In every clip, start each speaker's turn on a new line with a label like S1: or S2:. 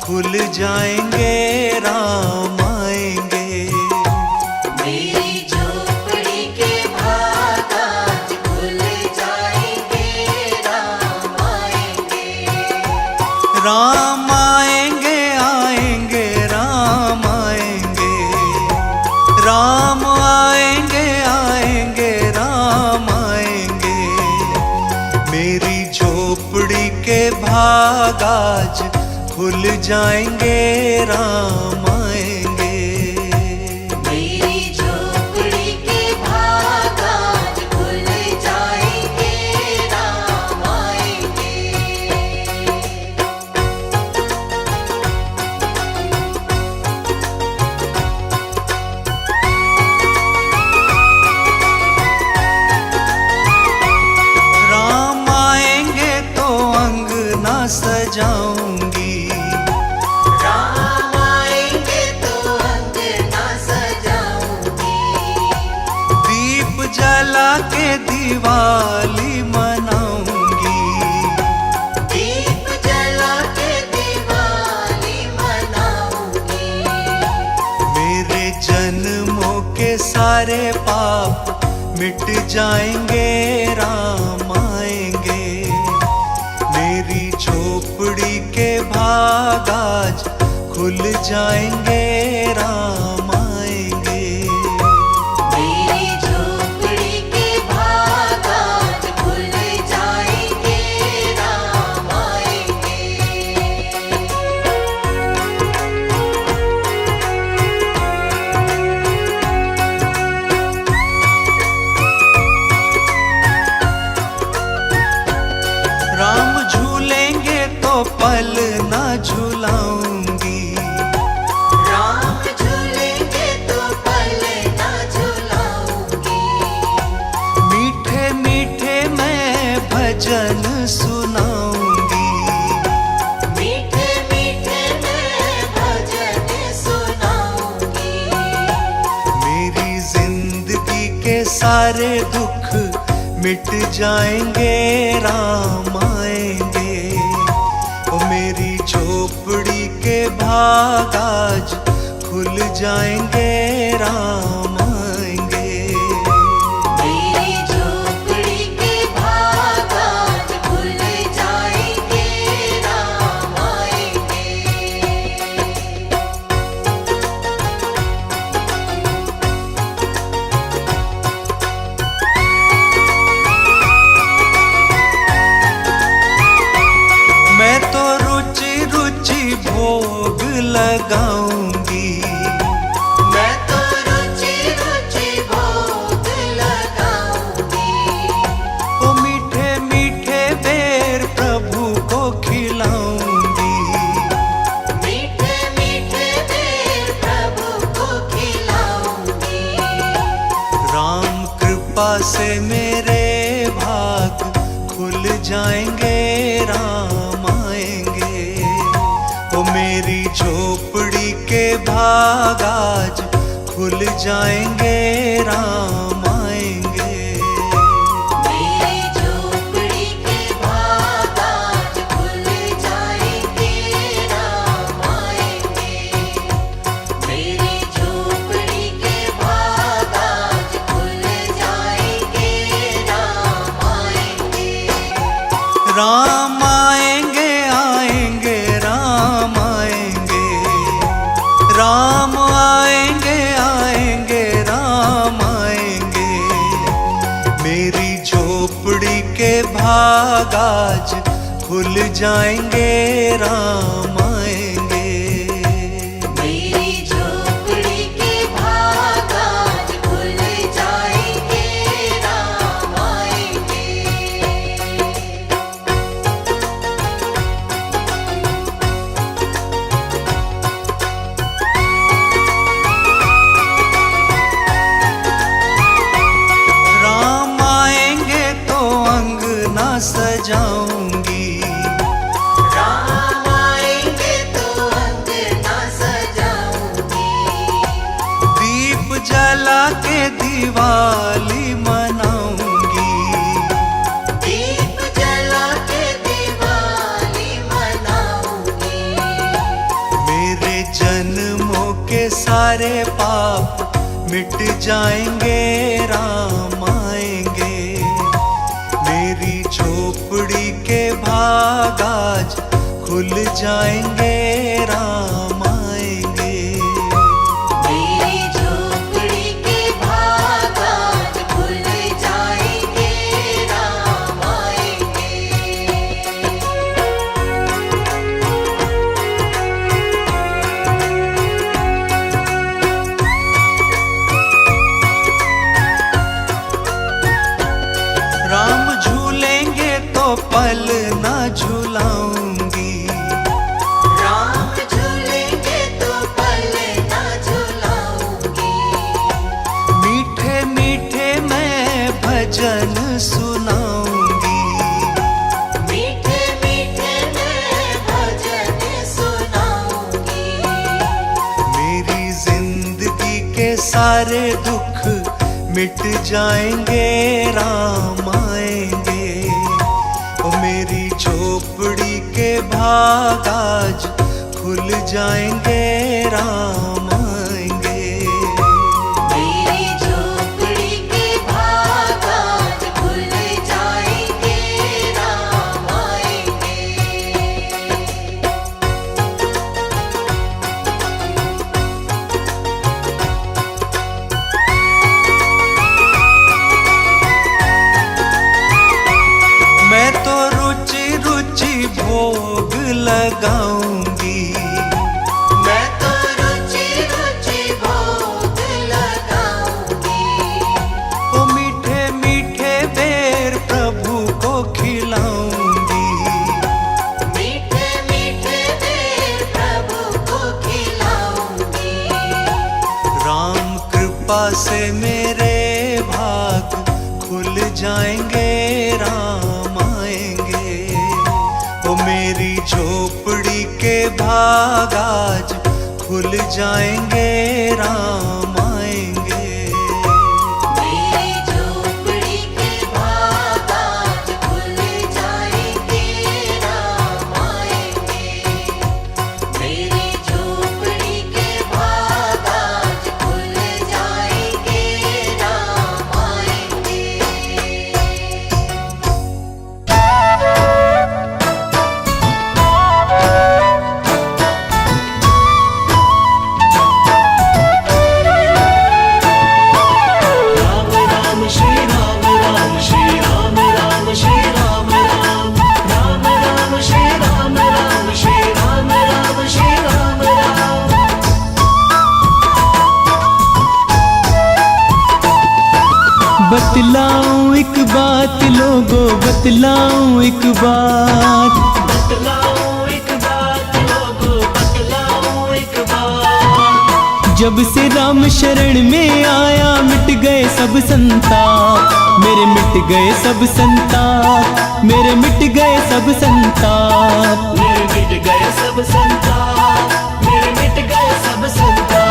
S1: खुल जाएंगे, राम आएंगे।
S2: मेरी झोपड़ी के भाग आज खुल जाएंगे, राम आएंगे।
S1: राम आएंगे, आएंगे, राम आएंगे। राम आएंगे, आएंगे, राम आएंगे। मेरी झोपड़ी के भाग आज खुल जाएंगे, राम आएंगे।
S2: मेरी झोपड़ी के भाग आज खुल जाएंगे, राम आएंगे।
S1: राम आएंगे तो अंगना सजाऊंगी।
S2: राम आएंगे तो अंगना सजाऊंगी।
S1: दीप जला के दिवाली मनाऊंगी।
S2: दीप जला के दिवाली मनाऊंगी।
S1: मेरे जन्मों के सारे पाप मिट जाएंगे, राम आएंगे। मेरी झोपड़ी के भाग आज खुल जाएंगे, राम आएंगे।
S2: मेरी झोपड़ी के भाग आज खुल जाएंगे, राम आएंगे।
S1: राम झूलेंगे तो पल ना झूलाऊंगी।
S2: राम झूलेंगे तो पल ना झूलाऊंगी।
S1: मीठे मीठे मैं भजन सुनाऊंगी।
S2: मीठे मीठे मैं भजन सुनाऊंगी।
S1: मेरी जिंदगी के सारे दुख मिट जाएंगे, राम आएंगे। ओ मेरी झोपड़ी के भाग आज खुल जाएंगे, राम आएंगे।
S2: मेरी झोपड़ी के भाग आज खुल जाएंगे, राम आएंगे।
S1: मैं तो रुचि रुचि भोग लगाऊंगी।
S2: मैं तो रुचि रुचि भोग लगाऊंगी।
S1: ओ मीठे मीठे बेर प्रभु को खिलाऊंगी।
S2: मीठे मीठे बेर प्रभु को खिलाऊंगी।
S1: राम कृपा से मेरे भाग खुल जाएंगे, राम आएंगे। ओ मेरी झोपड़ी के भाग आज खुल जाएंगे, राम आएंगे।
S2: मेरी झोपड़ी के भाग आज खुल जाएंगे, राम आएंगे। मेरी झोपड़ी के भाग आज खुल जाएंगे, राम आएंगे।
S1: राम आएंगे, आएंगे, राम आएंगे। राम आएंगे, आएंगे, राम आएंगे। मेरी झोपड़ी के भाग आज खुल जाएंगे, राम आएंगे।
S2: मेरी झोपड़ी के भाग आज खुल जाएंगे, राम आएंगे।
S1: राम आएंगे तो अंगना सजाऊंगी।
S2: राम आएंगे
S1: के सारे पाप मिट जाएंगे, राम आएंगे। मेरी झोपड़ी के भाग आज खुल जाएंगे, राम आएंगे।
S2: मेरी झोपड़ी के भाग आज खुल जाएंगे, राम आएंगे।
S1: राम झूलेंगे तो पल ना झूलाऊंगी,
S2: राम झूलेंगे तो पल ना झूलाऊंगी।
S1: मीठे मीठे मैं भजन सुनाऊंगी।
S2: मीठे मीठे मैं भजन सुनाऊंगी।
S1: मेरी जिंदगी के सारे दुख मिट जाएंगे, राम आएंगे। ओ मेरी झोपड़ी के भाग आज खुल जाएंगे, राम आएंगे।
S2: मेरी झोपड़ी के भाग आज खुल जाएंगे, राम आएंगे।
S1: मैं तो रुचि रुचि भोग लगाऊंगी,
S2: मैं तो रुचि रुचि भोग लगाऊंगी।
S1: ओ मीठे मीठे बेर प्रभु को खिलाऊंगी।
S2: मीठे मीठे बेर प्रभु को खिलाऊंगी।
S1: राम कृपा से मेरे भाग खुल जाएंगे, राम आएंगे। ओ मेरी झोपड़ी के भाग आज खुल जाएंगे, राम आएंगे।
S2: मेरी झोपड़ी के भाग आज खुल जाएंगे, राम आएंगे। मेरी झोपड़ी के भाग आज खुल जाएंगे, राम आएंगे।
S3: राम राम श्री राम राम श्री राम राम श्री राम राम राम राम श्री राम राम श्री राम राम श्री राम राम।
S4: बतलाऊं एक बात लोगो, बतलाऊं एक बात।
S3: बतलाऊं एक बात लोगो, बतलाऊं एक बात।
S4: जब से राम शरण में आया मिट गए सब संताप, मेरे मिट गए सब संताप, मेरे मिट गए सब संताप।
S3: मेरे मिट गए सब संताप, मेरे मिट गए सब संताप।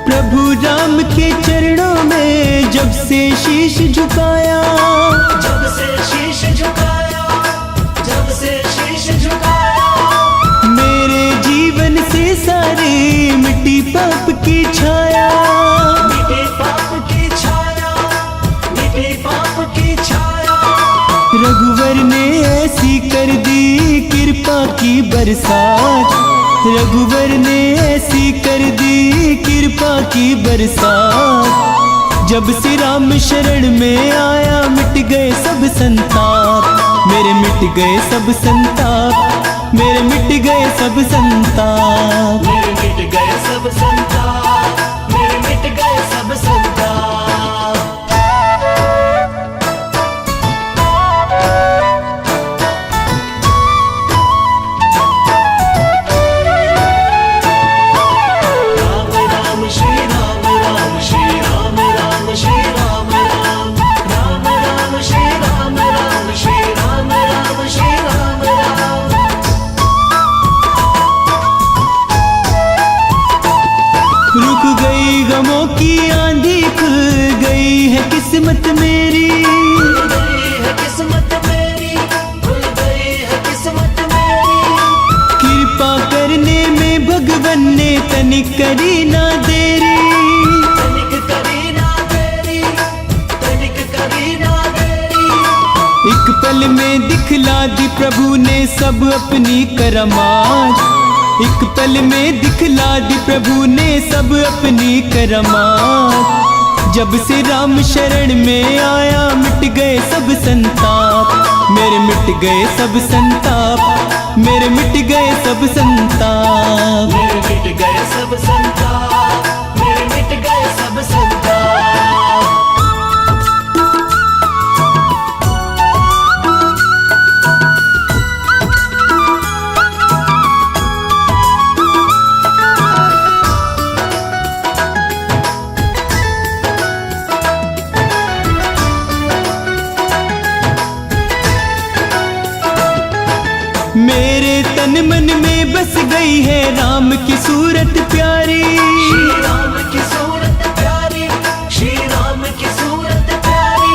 S4: प्रभु राम के चरणों में जब से शीश झुकाया,
S3: जब से शीश झुकाया, जब से शीश झुकाया।
S4: मेरे जीवन से सारी मिट्टी पाप की छाया।
S3: मिटे पाप की छाया, मिटे पाप की छाया।
S4: रघुवर ने ऐसी कर दी कृपा की बरसात, रघुवर ने ऐसी कर दी कृपा की बरसात। जब से राम शरण में आया मिट गए सब संताप, मेरे मिट गए सब संताप, मेरे मिट गए सब संताप।
S3: मेरे मिट गए सब संताप, मेरे मिट गए सब संताप। राम राम श्री राम राम श्री राम राम श्री राम राम राम राम श्री राम राम श्री राम राम श्री
S4: तनिक करी ना देरी,
S3: तनिक करी ना देरी, तनिक करी ना देरी।
S4: एक पल में दिखला दी प्रभु ने सब अपनी करमात, एक पल में दिखला दी प्रभु ने सब अपनी करमात। जब से राम शरण में आया मिट गए सब संताप, मेरे मिट गए सब संताप, मेरे मिट गए सब संताप।
S3: मेरे मिट गए सब संताप, मेरे मिट गए सब संताप।
S4: मेरे तन मन में बस गई है राम की सूरत प्यारी,
S3: श्री राम की सूरत प्यारी, श्री राम की सूरत प्यारी।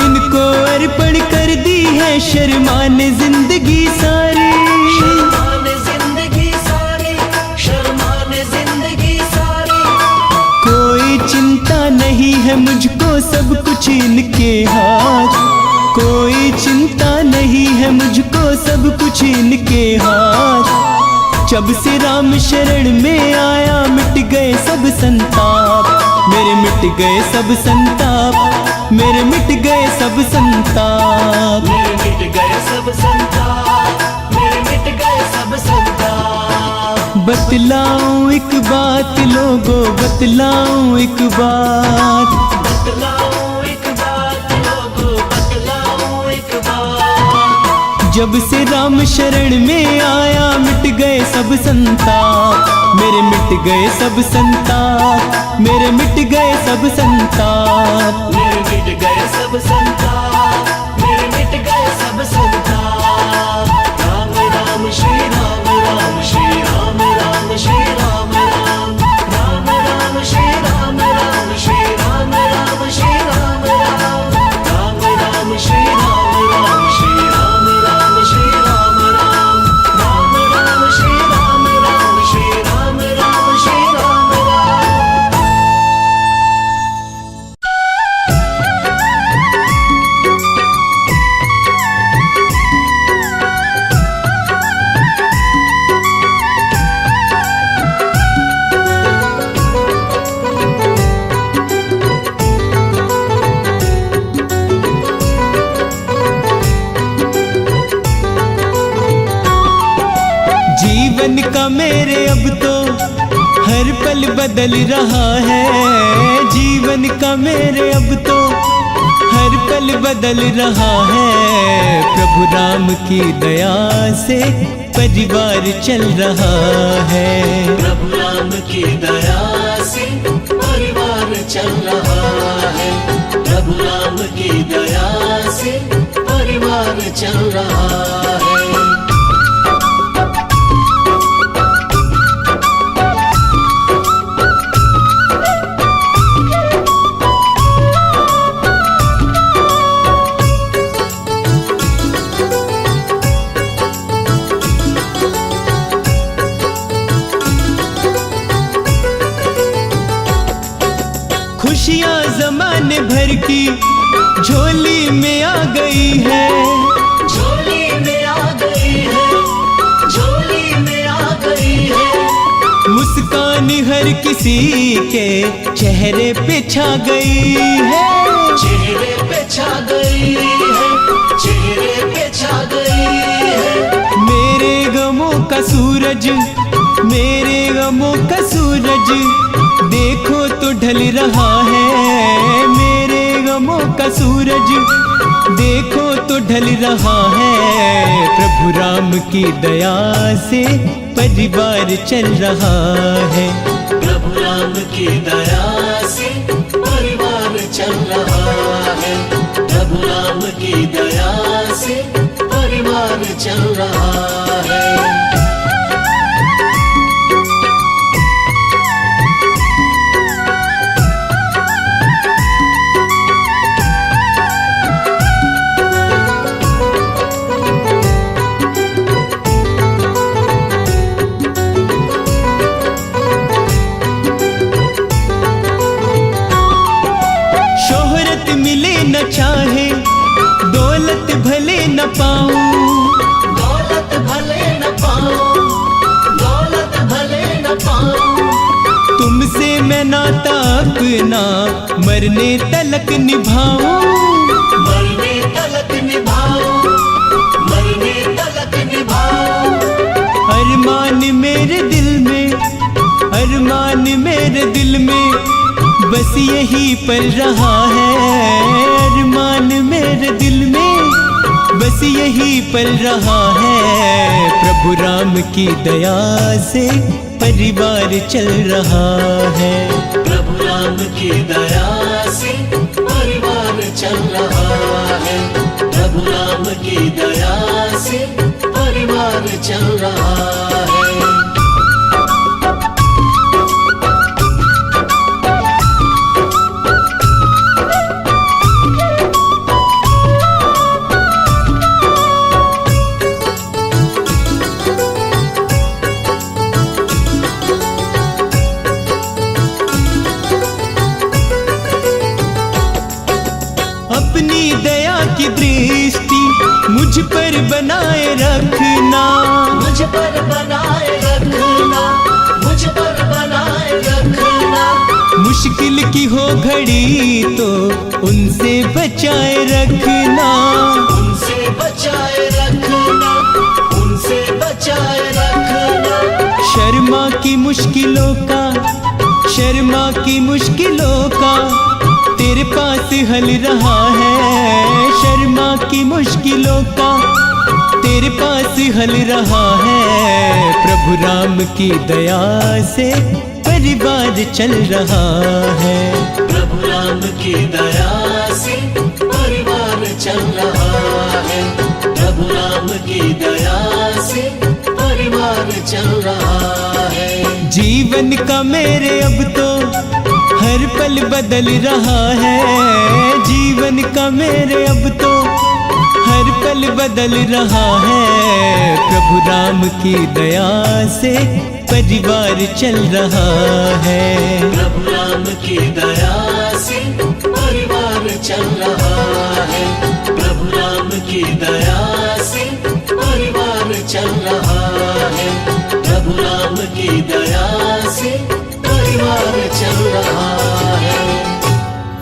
S4: इनको अर्पण कर दी है शर्मान जिंदगी सारी,
S3: शर्मान जिंदगी सारी, शर्मान जिंदगी सारी।
S4: कोई चिंता नहीं है मुझको सब कुछ इनके हाथ, कोई चिंता नहीं है मुझको सब कुछ इनके हाथ। जब से राम शरण में आया मिट गए सब संताप, मेरे मिट गए सब संताप, मेरे मिट गए सब संताप।
S3: मेरे मिट गए सब संताप, मेरे मिट गए सब संताप।
S4: बतलाऊं एक बात लोगो, बतलाऊं एक बात,
S3: बतलाऊं एक बात लोगो, बतलाऊं एक बात।
S4: जब से राम शरण में आया मिट गए सब संताप, मेरे मिट गए सब संताप, मेरे मिट गए सब संताप।
S3: मेरे मिट गए सब संताप, मेरे मिट गए सब संताप। राम राम श्री राम, राम श्री राम, राम श्री राम राम, राम राम श्री राम, राम श्री राम, राम श्री राम राम, राम राम श्री राम, राम श्री राम, राम श्री राम राम, राम राम श्री राम, राम श्री राम, राम श्री राम राम।
S4: जीवन का मेरे अब तो हर पल बदल रहा है, जीवन का मेरे अब तो हर पल बदल रहा है। प्रभु राम की दया से परिवार चल रहा है,
S3: प्रभु राम की दया से परिवार चल रहा है, प्रभु राम की दया से परिवार चल रहा है।
S4: खुशियाँ जमाने भर की झोली में आ गई है,
S3: झोली में आ गई है, झोली में आ गई है।
S4: मुस्कान हर किसी के चेहरे पे छा गई है,
S3: चेहरे पे छा गई है, चेहरे पे छा गई है।
S4: मेरे गमों का सूरज, मेरे गमों का सूरज देखो तो ढल रहा है, मेरे गमों का सूरज देखो तो ढल रहा है। प्रभु राम की दया से परिवार चल रहा है,
S3: प्रभु राम की दया से परिवार चल रहा है, प्रभु राम की दया से परिवार चल रहा है।
S4: नाता अपना मरने तलक निभाऊं,
S3: मरने तलक निभाओ, मरने तलक निभाओ।
S4: अरमान मेरे दिल में, अरमान मेरे दिल में बस यही पल रहा है। अरमान मेरे दिल में बस यही पल रहा है। प्रभु राम की दया से परिवार चल रहा है।
S3: प्रभु राम की दया से परिवार चल रहा है। प्रभु राम की दया से परिवार चल रहा है।
S4: अपनी दया की दृष्टि मुझ पर बनाए रखना,
S3: मुझ पर बनाए रखना, मुझ पर बनाए रखना।
S4: मुश्किल की हो घड़ी तो उनसे बचाए रखना,
S3: उनसे बचाए रखना, उनसे बचाए रखना।
S4: शर्मा की मुश्किलों का, शर्मा की मुश्किलों का तेरे पास हल रहा है। शर्मा की मुश्किलों का तेरे पास हल रहा है। प्रभु राम की दया से परिवार चल रहा है।
S3: प्रभु राम की दया से परिवार चल रहा है। प्रभु राम की दया से परिवार चल रहा है।
S4: जीवन का मेरे अब तो हर पल बदल रहा है। जीवन का मेरे अब तो हर पल बदल रहा है। प्रभु राम की दया से परिवार चल रहा है।
S3: प्रभु राम की दया से परिवार चल रहा है। प्रभु राम की दया से परिवार चल रहा है।